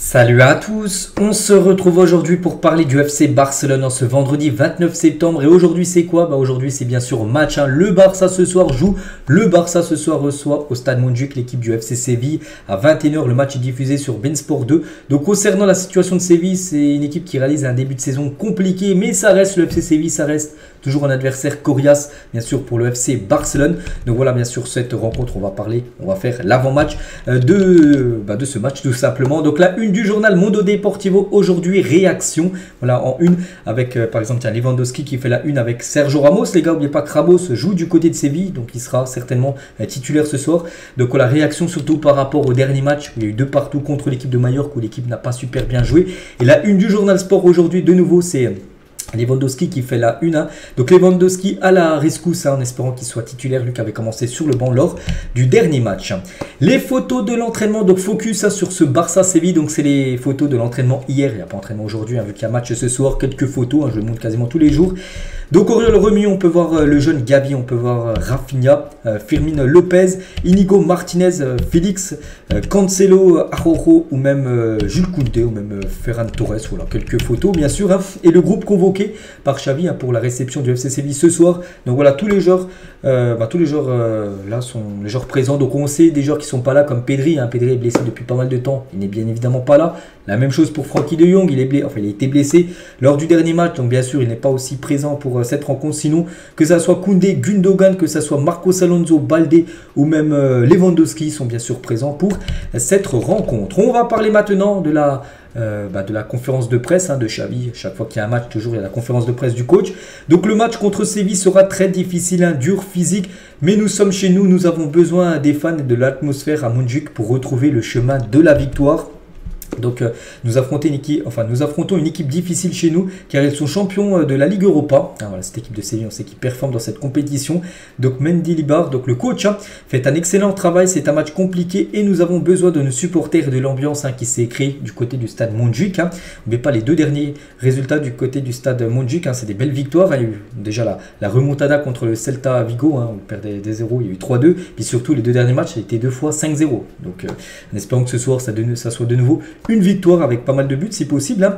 Salut à tous, on se retrouve aujourd'hui pour parler du FC Barcelone en ce vendredi 29 septembre. Et aujourd'hui c'est quoi? Aujourd'hui c'est bien sûr match. Le Barça ce soir joue, le Barça ce soir reçoit au Stade Montjuïc l'équipe du FC Séville. À 21 h le match est diffusé sur Beansport 2. Donc concernant la situation de Séville, c'est une équipe qui réalise un début de saison compliqué. Mais ça reste le FC Séville, ça reste toujours un adversaire coriace bien sûr pour le FC Barcelone. Donc voilà, bien sûr cette rencontre on va faire l'avant-match de ce match tout simplement. Donc la une du journal Mundo Deportivo aujourd'hui, réaction, voilà en une avec par exemple Lewandowski qui fait la une avec Sergio Ramos. Les gars, n'oubliez pas que Ramos joue du côté de Séville, donc il sera certainement titulaire ce soir. Donc la réaction surtout par rapport au dernier match où il y a eu 2 partout contre l'équipe de Majorque où l'équipe n'a pas super bien joué. Et la une du journal Sport aujourd'hui de nouveau c'est Lewandowski qui fait la une. Donc Lewandowski à la rescousse en espérant qu'il soit titulaire, lui qui avait commencé sur le banc lors du dernier match. Les photos de l'entraînement, donc focus sur ce Barça-Séville. Donc c'est les photos de l'entraînement hier, il n'y a pas d'entraînement aujourd'hui vu qu'il y a match ce soir, quelques photos, je le montre quasiment tous les jours. Donc Oriol Romeu, on peut voir le jeune Gavi, on peut voir Rafinha, Firmino Lopez, Inigo Martinez, Félix, Cancelo, Araujo ou même Jules Koundé ou même Ferran Torres. Voilà, quelques photos bien sûr. Et le groupe convoqué par Xavi pour la réception du FC Séville ce soir. Donc voilà, tous les joueurs, là sont les joueurs présents. Donc on sait des joueurs qui sont pas là comme Pedri. Pedri est blessé depuis pas mal de temps, il n'est bien évidemment pas là. La même chose pour Frenkie de Jong, il a été blessé lors du dernier match, donc bien sûr il n'est pas aussi présent pour cette rencontre. Sinon, que ça soit Koundé, Gundogan, que ça soit Marcos Alonso, Baldé ou même Lewandowski sont bien sûr présents pour cette rencontre. On va parler maintenant de la conférence de presse de Xavi. Chaque fois qu'il y a un match, toujours il y a la conférence de presse du coach. Donc le match contre Séville sera très difficile, dur, physique, mais nous sommes chez nous, nous avons besoin des fans et de l'atmosphère à Montjuïc pour retrouver le chemin de la victoire. Donc nous affrontons une équipe difficile chez nous car ils sont champions de la Ligue Europa. Voilà, cette équipe de Séville, on sait qu'ils performent dans cette compétition. Donc Mendy Libar, donc le coach, fait un excellent travail. C'est un match compliqué et nous avons besoin de nos supporters et de l'ambiance qui s'est créée du côté du stade Montjuïc. N'oubliez pas les 2 derniers résultats du côté du stade Montjuïc. C'est des belles victoires. Il y a eu déjà la remontada contre le Celta Vigo, on perdait des 0, il y a eu 3-2. Puis surtout les 2 derniers matchs, ça a été 2 fois 5-0. Donc en espérant que ce soir ça soit de nouveau une victoire avec pas mal de buts si possible.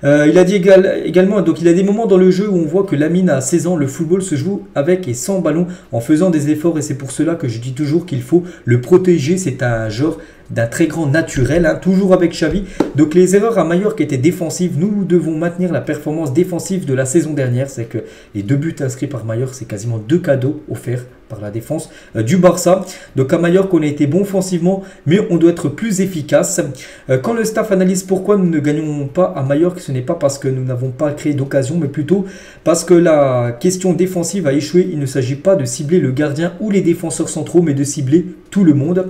Il a dit également, donc il y a des moments dans le jeu où on voit que Lamine a 16 ans, le football se joue avec et sans ballon en faisant des efforts et c'est pour cela que je dis toujours qu'il faut le protéger. C'est un genre d'un très grand naturel, toujours avec Xavi. Donc les erreurs à Majorque étaient défensives. Nous devons maintenir la performance défensive de la saison dernière. C'est que les 2 buts inscrits par Majorque, c'est quasiment 2 cadeaux offerts par la défense du Barça. Donc à Majorque, on a été bon offensivement, mais on doit être plus efficace. Quand le staff analyse pourquoi nous ne gagnons pas à Majorque, ce n'est pas parce que nous n'avons pas créé d'occasion, mais plutôt parce que la question défensive a échoué. Il ne s'agit pas de cibler le gardien ou les défenseurs centraux, mais de cibler tout le monde.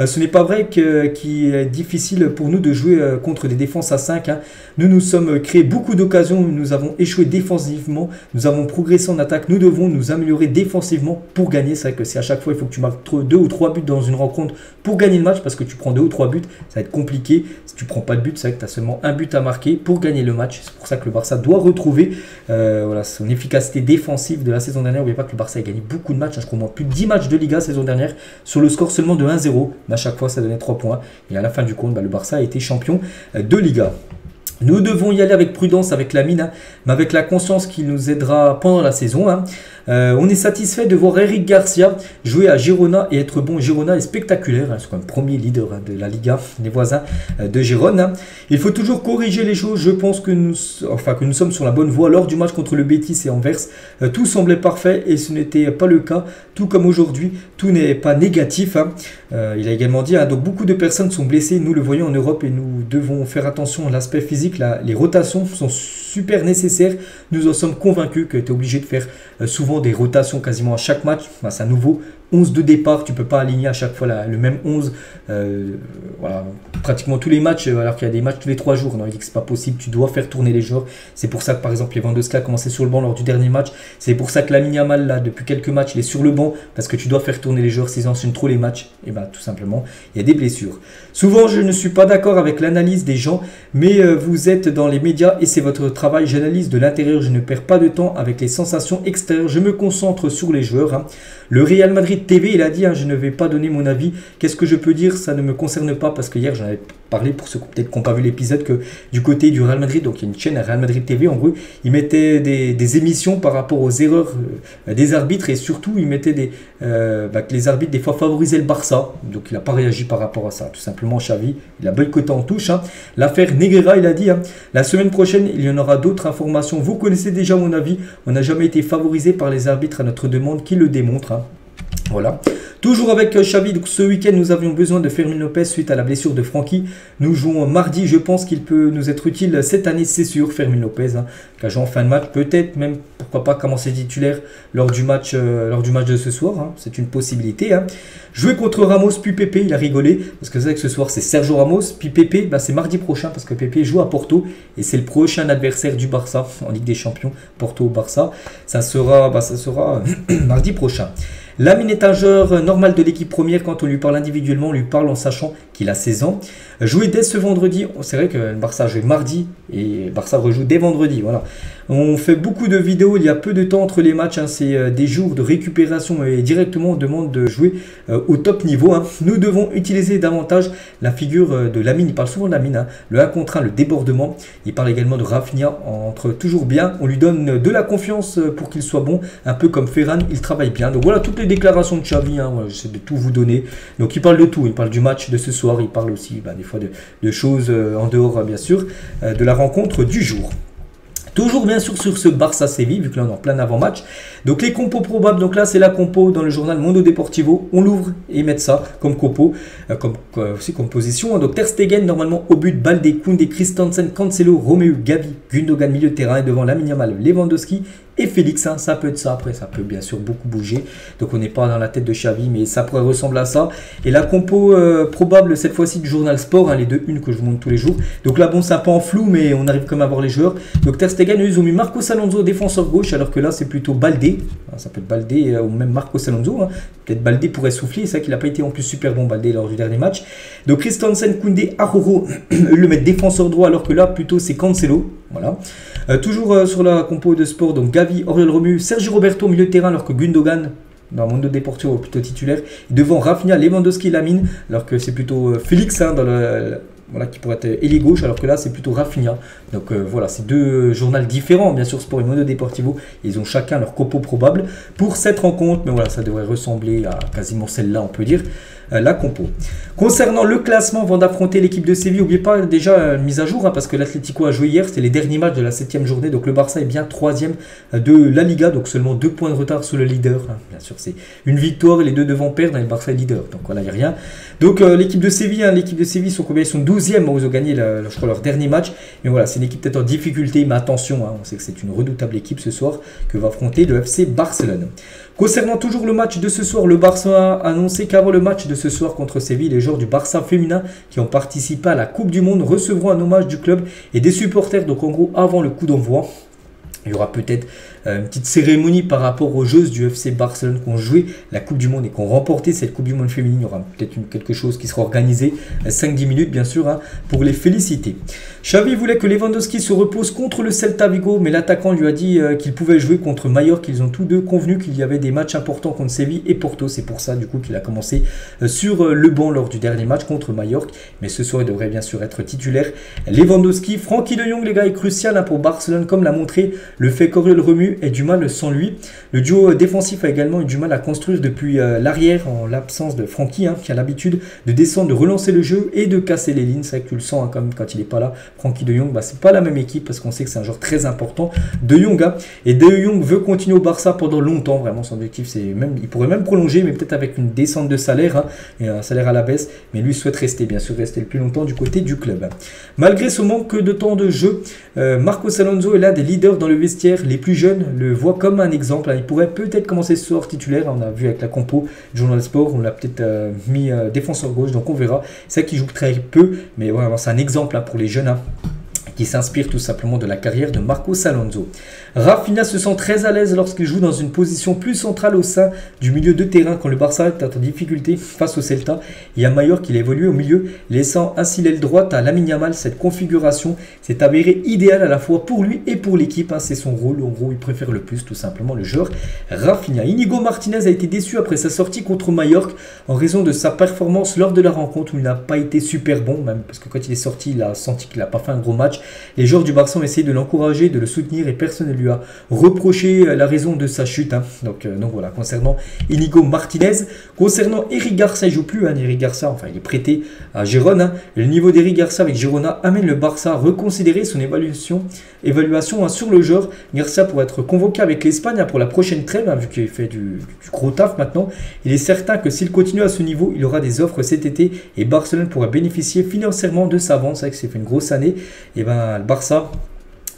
Ce n'est pas vrai qu'il est difficile pour nous de jouer contre des défenses à 5. Nous nous sommes créé beaucoup d'occasions, nous avons échoué défensivement, nous avons progressé en attaque, nous devons nous améliorer défensivement pour gagner. C'est vrai que c'est à chaque fois, il faut que tu marques 2 ou 3 buts dans une rencontre pour gagner le match, parce que tu prends 2 ou 3 buts, ça va être compliqué. Si tu ne prends pas de but, c'est vrai que tu as seulement un but à marquer pour gagner le match. C'est pour ça que le Barça doit retrouver son efficacité défensive de la saison dernière. N'oubliez pas que le Barça a gagné beaucoup de matchs, je crois moins plus de 10 matchs de Liga la saison dernière, sur le score seulement de 1-0. À chaque fois, ça donnait 3 points. Et à la fin du compte, le Barça a été champion de Liga. Nous devons y aller avec prudence avec Lamine, mais avec la conscience qu'il nous aidera pendant la saison. On est satisfait de voir Eric Garcia jouer à Girona et être bon. Girona est spectaculaire, c'est quand même premier leader de la Liga, les voisins de Gérone. Il faut toujours corriger les choses. Je pense que nous sommes sur la bonne voie. Lors du match contre le Betis et Anvers, tout semblait parfait et ce n'était pas le cas. Tout comme aujourd'hui, tout n'est pas négatif. Il a également dit, donc beaucoup de personnes sont blessées. Nous le voyons en Europe et nous devons faire attention à l'aspect physique. Les rotations sont super nécessaires. Nous en sommes convaincus que tu es obligé de faire souvent des rotations quasiment à chaque match. C'est un nouveau 11 de départ, tu ne peux pas aligner à chaque fois le même 11. Voilà, pratiquement tous les matchs, alors qu'il y a des matchs tous les 3 jours. Non, il dit que ce n'est pas possible, tu dois faire tourner les joueurs. C'est pour ça que par exemple Lewandowski a commencé sur le banc lors du dernier match. C'est pour ça que Lamine Yamal, là, depuis quelques matchs, il est sur le banc, parce que tu dois faire tourner les joueurs s'ils enchaînent trop les matchs. Et bien tout simplement, il y a des blessures. Souvent, je ne suis pas d'accord avec l'analyse des gens, mais vous êtes dans les médias et c'est votre travail. J'analyse de l'intérieur, je ne perds pas de temps avec les sensations extérieures. Je me concentre sur les joueurs. Le Real Madrid Madrid TV, il a dit, je ne vais pas donner mon avis. Qu'est-ce que je peux dire? Ça ne me concerne pas parce que hier, j'en avais parlé pour ceux peut-être qui n'ont pas vu l'épisode, que du côté du Real Madrid, donc il y a une chaîne Real Madrid TV, en gros, ils mettaient des émissions par rapport aux erreurs des arbitres et surtout, ils mettaient que les arbitres des fois favorisaient le Barça. Donc il n'a pas réagi par rapport à ça. Tout simplement, Xavi, il a boycotté en touche. L'affaire Negreira, il a dit, la semaine prochaine, il y en aura d'autres informations. Vous connaissez déjà mon avis. On n'a jamais été favorisé par les arbitres à notre demande qui le démontre. Voilà. Toujours avec Xavi, donc ce week-end nous avions besoin de Fermin Lopez suite à la blessure de Francky. Nous jouons mardi, je pense qu'il peut nous être utile cette année, c'est sûr, Fermin Lopez. Qui a joué en fin de match, peut-être même, pourquoi pas, commencer titulaire lors du match de ce soir. C'est une possibilité. Jouer contre Ramos puis Pepe, il a rigolé, parce que c'est vrai que ce soir c'est Sergio Ramos, puis Pepe, c'est mardi prochain, parce que Pepe joue à Porto, et c'est le prochain adversaire du Barça en Ligue des Champions, Porto-Barça. Ça sera mardi prochain. Lamine est un joueur normal de l'équipe première. Quand on lui parle individuellement, on lui parle en sachant qu'il a 16 ans. Jouer dès ce vendredi, c'est vrai que le Barça joue mardi et le Barça rejoue dès vendredi. Voilà. On fait beaucoup de vidéos, il y a peu de temps entre les matchs. C'est des jours de récupération et directement on demande de jouer au top niveau. Nous devons utiliser davantage la figure de Lamine. Il parle souvent de Lamine, le 1 contre 1, le débordement. Il parle également de Rafinha, entre toujours bien. On lui donne de la confiance pour qu'il soit bon, un peu comme Ferran, il travaille bien. Donc voilà toutes les déclarations de Xavi, j'essaie de tout vous donner. Donc il parle de tout, il parle du match de ce soir, il parle aussi des fois de choses en dehors bien sûr de la rencontre du jour. Toujours bien sûr sur ce Barça-Séville, vu que là on est en plein avant-match. Donc les compos probables, donc là c'est la compo dans le journal Mundo Deportivo. On l'ouvre et ils mettent ça comme compo, aussi comme position. Donc Ter Stegen normalement au but, Balde, Koundé, Christensen, Cancelo, Romeu, Gavi, Gundogan milieu de terrain et devant Lamine Yamal, Lewandowski et Félix. Ça peut être ça, après ça peut bien sûr beaucoup bouger. Donc on n'est pas dans la tête de Xavi, mais ça pourrait ressembler à ça. Et la compo probable cette fois-ci du journal Sport, les deux unes que je vous montre tous les jours. Donc là bon c'est un peu en flou, mais on arrive quand même à voir les joueurs. Donc Ter Stegen, ils ont mis Marcos Alonso défenseur gauche, alors que là c'est plutôt Balde. Ça peut être Balde ou même Marcos Alonso. Peut-être Balde pourrait souffler. C'est vrai qu'il n'a pas été en plus super bon Balde lors du dernier match. Donc Christensen, Koundé, Arrojo, le mettre défenseur droit, alors que là plutôt c'est Cancelo. Voilà. Toujours sur la compo de Sport, donc Gavi, Oriol Romeu, Sergio Roberto milieu de terrain, alors que Gundogan dans Mundo Deportivo plutôt titulaire. Devant Rafinha, Lewandowski et Lamine, alors que c'est plutôt Félix qui pourrait être ailier gauche, alors que là c'est plutôt Rafinha. Donc voilà, c'est deux journaux différents, bien sûr, Sport et Mundo Deportivo. Ils ont chacun leur compo probable pour cette rencontre, mais voilà, ça devrait ressembler à quasiment celle-là, on peut dire. La compo. Concernant le classement, avant d'affronter l'équipe de Séville, n'oubliez pas déjà une mise à jour, parce que l'Atlético a joué hier, c'était les derniers matchs de la 7e journée, donc le Barça est bien 3e de la Liga, donc seulement 2 points de retard sur le leader. Bien sûr, c'est une victoire et les deux devant perdre, et le Barça est leader, donc voilà, il n'y a rien. Donc l'équipe de Séville, ils sont combien? Ils sont 12e, ils ont gagné je crois leur dernier match, mais voilà, c'est une équipe peut-être en difficulté, mais attention, on sait que c'est une redoutable équipe ce soir que va affronter le FC Barcelone. Concernant toujours le match de ce soir, le Barça a annoncé qu'avant le match de ce soir contre Séville, les joueurs du Barça féminin qui ont participé à la Coupe du Monde recevront un hommage du club et des supporters. Donc en gros, avant le coup d'envoi, il y aura peut-être une petite cérémonie par rapport aux joueuses du FC Barcelone qui ont joué la Coupe du Monde et qui ont remporté cette Coupe du Monde féminine. Il y aura peut-être quelque chose qui sera organisé, 5-10 minutes bien sûr, pour les féliciter. Xavi voulait que Lewandowski se repose contre le Celta Vigo, mais l'attaquant lui a dit qu'il pouvait jouer contre Mallorca. Ils ont tous deux convenu qu'il y avait des matchs importants contre Séville et Porto. C'est pour ça du coup qu'il a commencé sur le banc lors du dernier match contre Mallorca. Mais ce soir, il devrait bien sûr être titulaire. Lewandowski, Frenkie de Jong, les gars, est crucial pour Barcelone, comme l'a montré le fait qu'Oriol Romeu ait du mal sans lui. Le duo défensif a également eu du mal à construire depuis l'arrière en l'absence de Frenkie, qui a l'habitude de descendre, de relancer le jeu et de casser les lignes. C'est vrai que tu le sens quand il n'est pas là. Frenkie de Jong, c'est pas la même équipe parce qu'on sait que c'est un joueur très important. De Jong, et De Jong veut continuer au Barça pendant longtemps. Vraiment, son objectif, c'est même, il pourrait même prolonger, mais peut-être avec une descente de salaire et un salaire à la baisse. Mais lui souhaite rester, bien sûr, rester le plus longtemps du côté du club. Malgré ce manque de temps de jeu, Marcos Alonso est l'un des leaders dans le vestiaire. Les plus jeunes le voient comme un exemple. Il pourrait peut-être commencer ce soir titulaire. On a vu avec la compo du Journal Sport, on l'a peut-être mis défenseur gauche, donc on verra. C'est vrai qu'il joue très peu, mais voilà, c'est un exemple pour les jeunes qui s'inspire tout simplement de la carrière de Marcos Alonso. Rafinha se sent très à l'aise lorsqu'il joue dans une position plus centrale au sein du milieu de terrain quand le Barça est en difficulté face au Celta. Il y a Mallorca qui évolue au milieu, laissant ainsi l'aile droite à Lamine Yamal. Cette configuration s'est avérée idéale à la fois pour lui et pour l'équipe. C'est son rôle, en gros il préfère le plus tout simplement le joueur Rafinha. Inigo Martinez a été déçu après sa sortie contre Mallorca en raison de sa performance lors de la rencontre où il n'a pas été super bon, même parce que quand il est sorti il a senti qu'il n'a pas fait un gros match. Les joueurs du Barça ont essayé de l'encourager, de le soutenir et personne ne lui a reproché la raison de sa chute. Donc voilà, concernant Inigo Martinez. Concernant Eric Garcia, il ne joue plus. Eric Garcia, enfin il est prêté à Girona. Le niveau d'Eric Garcia avec Girona amène le Barça à reconsidérer son évaluation sur le joueur. Garcia pourrait être convoqué avec l'Espagne pour la prochaine trêve, vu qu'il fait du gros taf maintenant. Il est certain que s'il continue à ce niveau, il aura des offres cet été et Barcelone pourra bénéficier financièrement de sa vente. C'est vrai que c'est fait une grosse année. Et le Barça,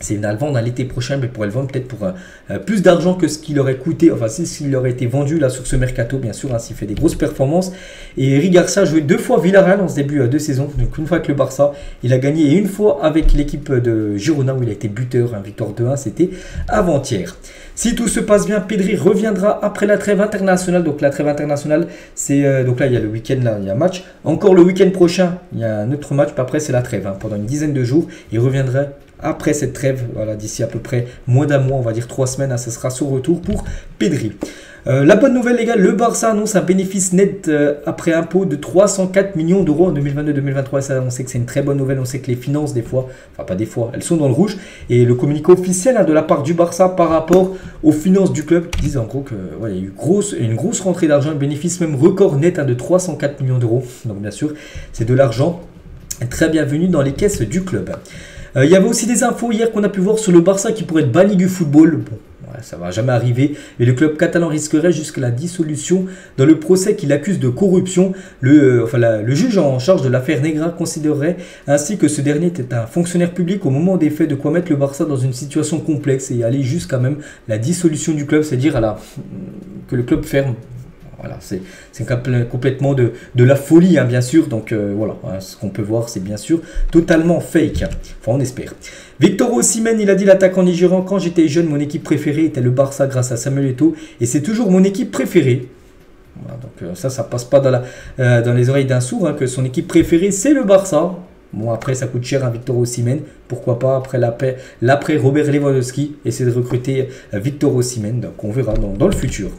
c'est à le vendre à l'été prochain, mais pourrait le vendre peut-être pour plus d'argent que ce qu'il aurait coûté, enfin s'il aurait été vendu là sur ce mercato, bien sûr, s'il fait des grosses performances. Et Eric Garcia a joué 2 fois Villarreal en ce début de saison, donc une fois avec le Barça, il a gagné et une fois avec l'équipe de Girona où il a été buteur, victoire 2-1, c'était avant-hier. Si tout se passe bien, Pedri reviendra après la trêve internationale. Donc la trêve internationale, c'est donc là il y a le week-end, là il y a un match. Encore le week-end prochain, il y a un autre match, puis après c'est la trêve. Pendant une dizaine de jours, il reviendra après cette trêve, voilà, d'ici à peu près moins d'un mois, on va dire 3 semaines, ce sera son retour pour Pedri. La bonne nouvelle les gars, le Barça annonce un bénéfice net après impôt de 304 millions d'euros en 2022-2023. Ça, on sait que c'est une très bonne nouvelle, on sait que les finances des fois, enfin pas des fois, elles sont dans le rouge. Et le communiqué officiel de la part du Barça par rapport aux finances du club disent en gros que il y a eu une grosse rentrée d'argent, un bénéfice même record net de 304 millions d'euros. Donc bien sûr, c'est de l'argent très bienvenu dans les caisses du club. Il y avait aussi des infos hier qu'on a pu voir sur le Barça qui pourrait être banni du football. Bon, ça ne va jamais arriver. Et le club catalan risquerait jusqu'à la dissolution dans le procès qu'il accuse de corruption. Le juge en charge de l'affaire Negra considérerait ainsi que ce dernier était un fonctionnaire public au moment des faits, de quoi mettre le Barça dans une situation complexe et aller jusqu'à même la dissolution du club, c'est-à-dire que le club ferme. Voilà, c'est complètement de la folie, bien sûr. Donc voilà, ce qu'on peut voir, c'est bien sûr totalement fake. Enfin, on espère. Victor Osimhen, il a dit, l'attaquant nigérian: quand j'étais jeune, mon équipe préférée était le Barça grâce à Samuel Eto'o. Et c'est toujours mon équipe préférée. Voilà, donc ça passe pas dans les oreilles d'un sourd, que son équipe préférée, c'est le Barça. Bon, après, ça coûte cher, Victor Osimhen. Pourquoi pas, après l'après Robert Lewandowski, essayer de recruter Victor Osimhen. Donc, on verra dans le futur.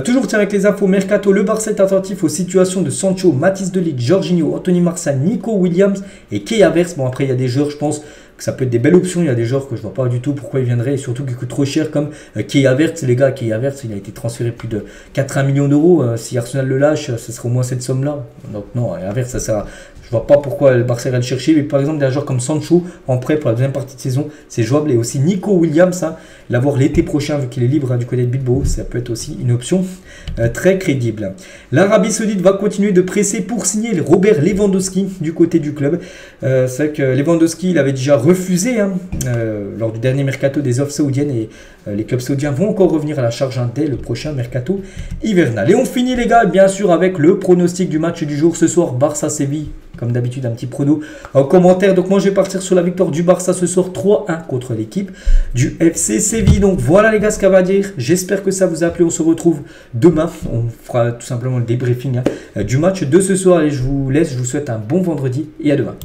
Toujours avec les infos mercato, le Barça est attentif aux situations de Sancho, Mathis de Ligt, Jorginho, Anthony Martial, Nico Williams et Kai Havertz. Bon, après il y a des joueurs, je pense que ça peut être des belles options. Il y a des joueurs que je ne vois pas du tout pourquoi ils viendraient et surtout qui coûtent trop cher, comme Kai Havertz. Les gars, Kai Havertz, il a été transféré plus de 80 millions d'euros. Si Arsenal le lâche, ce sera au moins cette somme-là. Donc non, Havertz, ça sert. Je vois pas pourquoi le Barça irait le chercher. Mais par exemple, des joueurs comme Sancho en prêt pour la deuxième partie de saison, c'est jouable. Et aussi Nico Williams, l'avoir l'été prochain vu qu'il est libre du côté de Bilbao, ça peut être aussi une option très crédible. L'Arabie Saoudite va continuer de presser pour signer Robert Lewandowski du côté du club. C'est vrai que Lewandowski, il avait déjà refusé lors du dernier mercato des offres saoudiennes et les clubs saoudiens vont encore revenir à la charge dès le prochain mercato hivernal. Et on finit les gars, bien sûr, avec le pronostic du match du jour ce soir, Barça-Séville. Comme d'habitude, un petit prono en commentaire. Donc moi, je vais partir sur la victoire du Barça ce soir 3-1 contre l'équipe du FC Séville. Donc voilà les gars ce qu'à va dire. J'espère que ça vous a plu. On se retrouve demain. On fera tout simplement le débriefing du match de ce soir. Et je vous laisse. Je vous souhaite un bon vendredi et à demain.